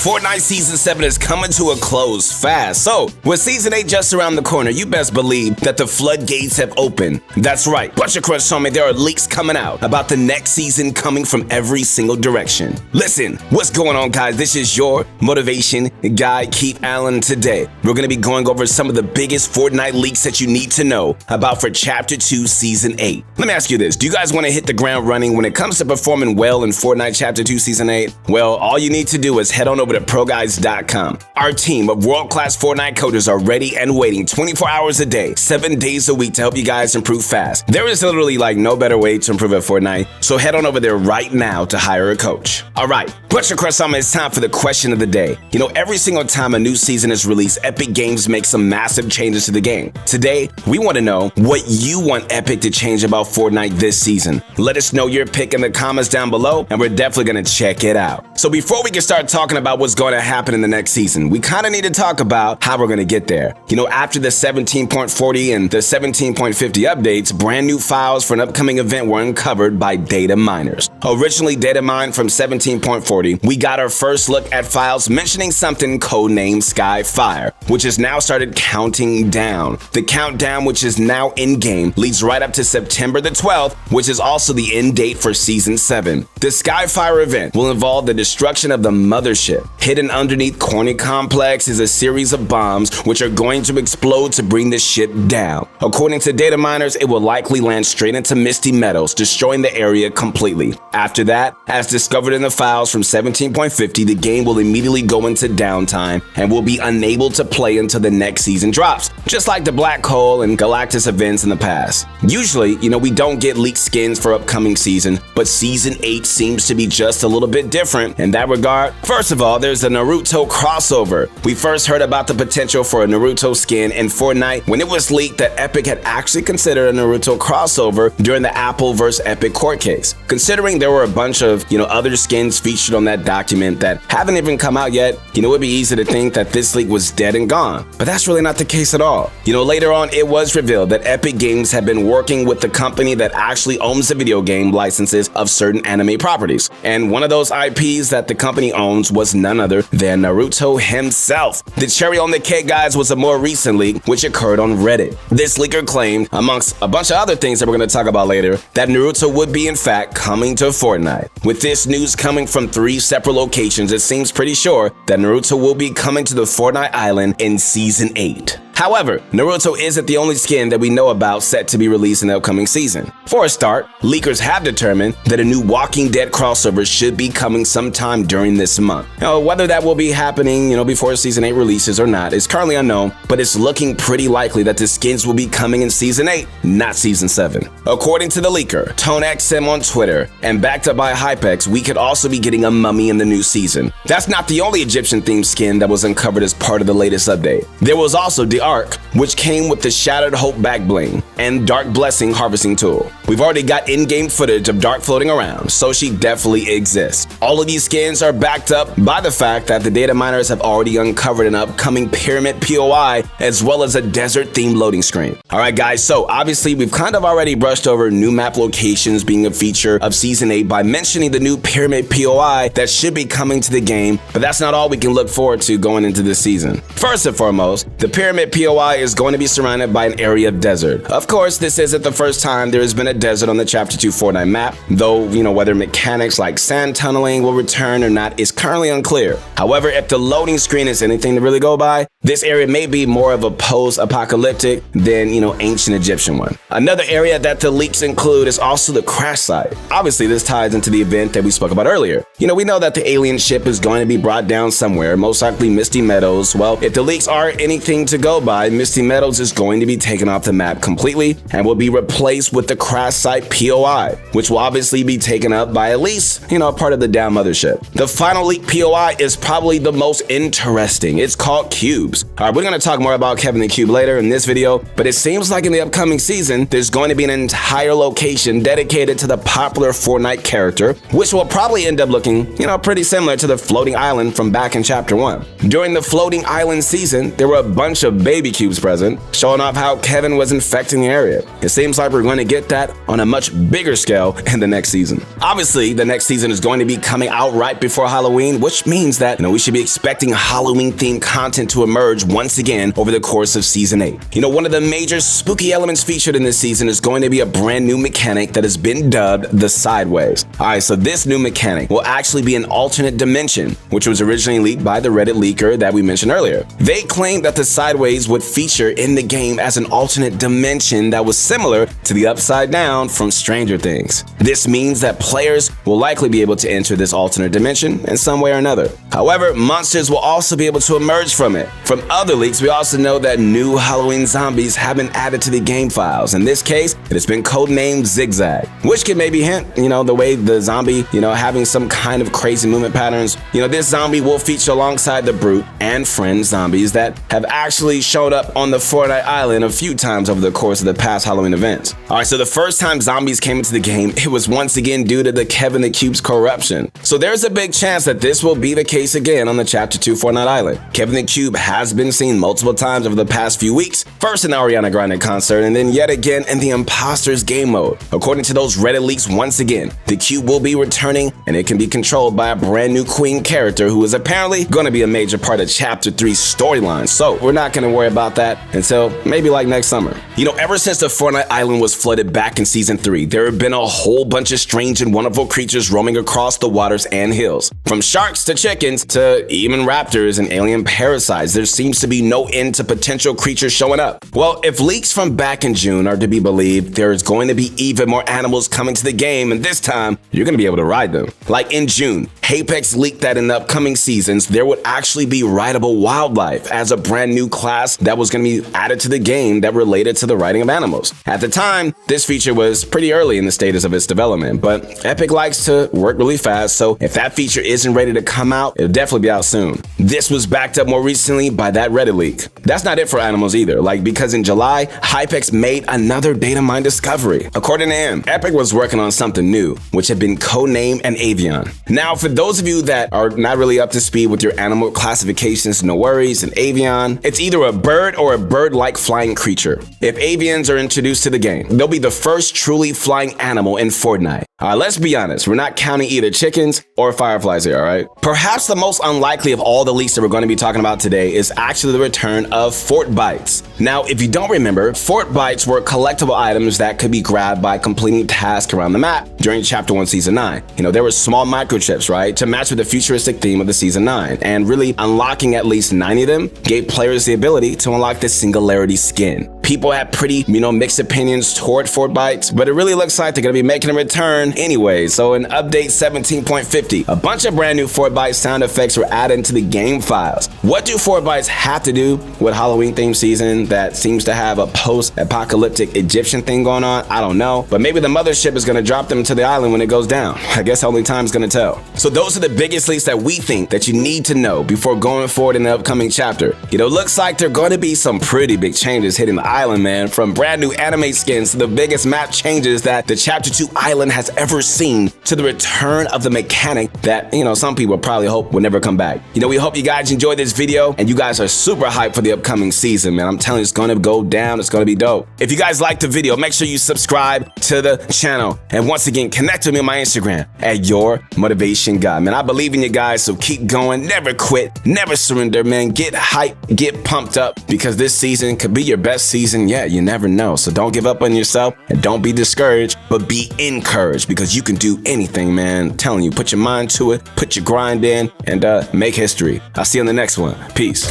Fortnite Season 7 is coming to a close fast. So, with Season 8 just around the corner, you best believe that the floodgates have opened. That's right, Butcher Crunch told me there are leaks coming out about the next season coming from every single direction. Listen, what's going on, guys? This is your motivation guy, Keith Allen. Today, we're going to be going over some of the biggest Fortnite leaks that you need to know about for Chapter 2 Season 8. Let me ask you this. Do you guys want to hit the ground running when it comes to performing well in Fortnite Chapter 2 Season 8? Well, all you need to do is head on over to ProGuides.com. Our team of world-class Fortnite coders are ready and waiting 24 hours a day, 7 days a week to help you guys improve fast. There is literally no better way to improve at Fortnite, so head on over there right now to hire a coach. All right, Butcher Crust, it's time for the question of the day. Every single time a new season is released, Epic Games makes some massive changes to the game. Today, we want to know what you want Epic to change about Fortnite this season. Let us know your pick in the comments down below, and we're definitely going to check it out. So before we can start talking about what's going to happen in the next season, we kind of need to talk about how we're going to get there. After the 17.40 and the 17.50 updates, brand new files for an upcoming event were uncovered by data miners. Originally data mined from 17.40, we got our first look at files mentioning something codenamed Skyfire, which has now started counting down. The countdown, which is now in-game, leads right up to September the 12th, which is also the end date for Season 7. The Skyfire event will involve the destruction of the mothership. Hidden underneath Corny Complex is a series of bombs which are going to explode to bring the ship down. According to data miners, it will likely land straight into Misty Meadows, destroying the area completely. After that, as discovered in the files from 17.50, the game will immediately go into downtime and will be unable to play until the next season drops, just like the Black Hole and Galactus events in the past. Usually, we don't get leaked skins for upcoming season, but Season 8 seems to be just a little bit different in that regard. First of all, there's the Naruto crossover. We first heard about the potential for a Naruto skin in Fortnite when it was leaked that Epic had actually considered a Naruto crossover during the Apple vs. Epic court case. Considering there were a bunch of, other skins featured on that document that haven't even come out yet, it would be easy to think that this leak was dead and gone. But that's really not the case at all. Later on, it was revealed that Epic Games had been working with the company that actually owns the video game licenses of certain anime properties. And one of those IPs that the company owns was none other than Naruto himself. The cherry on the cake, guys, was a more recent leak, which occurred on Reddit. This leaker claimed, amongst a bunch of other things that we're going to talk about later, that Naruto would be in fact coming to Fortnite. With this news coming from 3 separate locations, it seems pretty sure that Naruto will be coming to the Fortnite island in Season 8. However, Naruto isn't the only skin that we know about set to be released in the upcoming season. For a start, leakers have determined that a new Walking Dead crossover should be coming sometime during this month. Whether that will be happening, before Season 8 releases or not is currently unknown, but it's looking pretty likely that the skins will be coming in Season 8, not Season 7. According to the leaker, ToneXM on Twitter, and backed up by HypeX, we could also be getting a mummy in the new season. That's not the only Egyptian-themed skin that was uncovered as part of the latest update. There was also the Arc, which came with the Shattered Hope back bling and Dark Blessing harvesting tool. We've already got in-game footage of Dark floating around, so she definitely exists. All of these skins are backed up by the fact that the data miners have already uncovered an upcoming Pyramid POI as well as a desert-themed loading screen. Alright guys, so obviously we've kind of already brushed over new map locations being a feature of Season 8 by mentioning the new Pyramid POI that should be coming to the game, but that's not all we can look forward to going into this season. First and foremost, the Pyramid POI is going to be surrounded by an area of desert. Of course, this isn't the first time there has been a desert on the Chapter 2 Fortnite map, though, whether mechanics like sand tunneling will return or not is currently unclear. However, if the loading screen is anything to really go by, this area may be more of a post-apocalyptic than, ancient Egyptian one. Another area that the leaks include is also the crash site. Obviously, this ties into the event that we spoke about earlier. We know that the alien ship is going to be brought down somewhere, most likely Misty Meadows. Well, if the leaks are anything to go by, Misty Meadows is going to be taken off the map completely and will be replaced with the crash site POI, which will obviously be taken up by at least, part of the down mothership. The final leak POI is probably the most interesting. It's called Cube. cubes. Alright, we're going to talk more about Kevin the Cube later in this video, but it seems like in the upcoming season, there's going to be an entire location dedicated to the popular Fortnite character, which will probably end up looking, pretty similar to the floating island from back in Chapter 1. During the floating island season, there were a bunch of baby cubes present, showing off how Kevin was infecting the area. It seems like we're going to get that on a much bigger scale in the next season. Obviously, the next season is going to be coming out right before Halloween, which means that, we should be expecting Halloween-themed content to emerge once again over the course of Season 8. One of the major spooky elements featured in this season is going to be a brand new mechanic that has been dubbed the Sideways. Alright, so this new mechanic will actually be an alternate dimension, which was originally leaked by the Reddit leaker that we mentioned earlier. They claimed that the Sideways would feature in the game as an alternate dimension that was similar to the Upside Down from Stranger Things. This means that players will likely be able to enter this alternate dimension in some way or another. However, monsters will also be able to emerge from it. From other leaks, we also know that new Halloween zombies have been added to the game files. In this case, it has been codenamed Zigzag, which can maybe hint, the way the zombie, having some kind of crazy movement patterns. This zombie will feature alongside the Brute and Friend zombies that have actually showed up on the Fortnite island a few times over the course of the past Halloween events. Alright, so the first time zombies came into the game, it was once again due to the Kevin the Cube's corruption. So there's a big chance that this will be the case again on the Chapter 2 Fortnite island. Kevin the Cube has been seen multiple times over the past few weeks, first in the Ariana Grande concert and then yet again in the Imposters game mode. According to those Reddit leaks, once again, the Cube will be returning and it can be controlled by a brand new queen character who is apparently going to be a major part of Chapter 3's storyline. So we're not going to worry about that until maybe like next summer. Ever since the Fortnite island was flooded back in Season 3, there have been a whole bunch of strange and wonderful creatures roaming across the waters and hills. From sharks to chickens to even raptors and alien parasites, there seems to be no end to potential creatures showing up. Well, if leaks from back in June are to be believed, there is going to be even more animals coming to the game, and this time, you're going to be able to ride them. Like in June, Apex leaked that in the upcoming seasons, there would actually be rideable wildlife as a brand new class that was going to be added to the game that related to the riding of animals. At the time, this feature was pretty early in the status of its development, but Epic likes to work really fast, so if that feature isn't ready to come out, it'll definitely be out soon. This was backed up more recently by that Reddit leak. That's not it for animals either, because in July, Hypex made another data mine discovery. According to him, Epic was working on something new, which had been codenamed an avian. Now, for those of you that are not really up to speed with your animal classifications, no worries, an avian, it's either a bird or a bird-like flying creature. If avians are introduced to the game, they'll be the first truly flying animal in Fortnite. Let's be honest, we're not counting either chickens or fireflies here, alright? Perhaps the most unlikely of all the leaks that we're going to be talking about today is actually the return of Fort Bites. Now, if you don't remember, Fort Bites were collectible items that could be grabbed by completing tasks around the map during Chapter 1 Season 9. There were small microchips, right, to match with the futuristic theme of the Season 9, and really unlocking at least 90 of them gave players the ability to unlock the Singularity skin. People had pretty, mixed opinions toward Fort Bites, but it really looks like they're going to be making a return anyway. So in update 17.50, a bunch of brand new Fort Bites sound effects were added into the game files. What do Fort Bites have to do with Halloween themed season that seems to have a post-apocalyptic Egyptian thing going on? I don't know, but maybe the mothership is going to drop them to the island when it goes down. I guess only time's going to tell. So those are the biggest leaks that we think that you need to know before going forward in the upcoming chapter. Looks like there are going to be some pretty big changes hitting the island, man, from brand new anime skins to the biggest map changes that the Chapter 2 island has ever seen, to the return of the mechanic that, some people probably hope will never come back. We hope you guys enjoyed this video and you guys are super hyped for the upcoming season, man. I'm telling you, it's gonna go down. It's gonna be dope. If you guys liked the video, make sure you subscribe to the channel. And once again, connect with me on my Instagram at Your Motivation Guy. Man, I believe in you guys, so keep going. Never quit. Never surrender, man. Get hyped. Get pumped up, because this season could be your best season yet. You never know. So don't give up on yourself and don't be discouraged, but be encouraged, because you can do anything, man. I'm telling you, put your mind to it, put your grind in, and make history. I'll see you on the next one. Peace.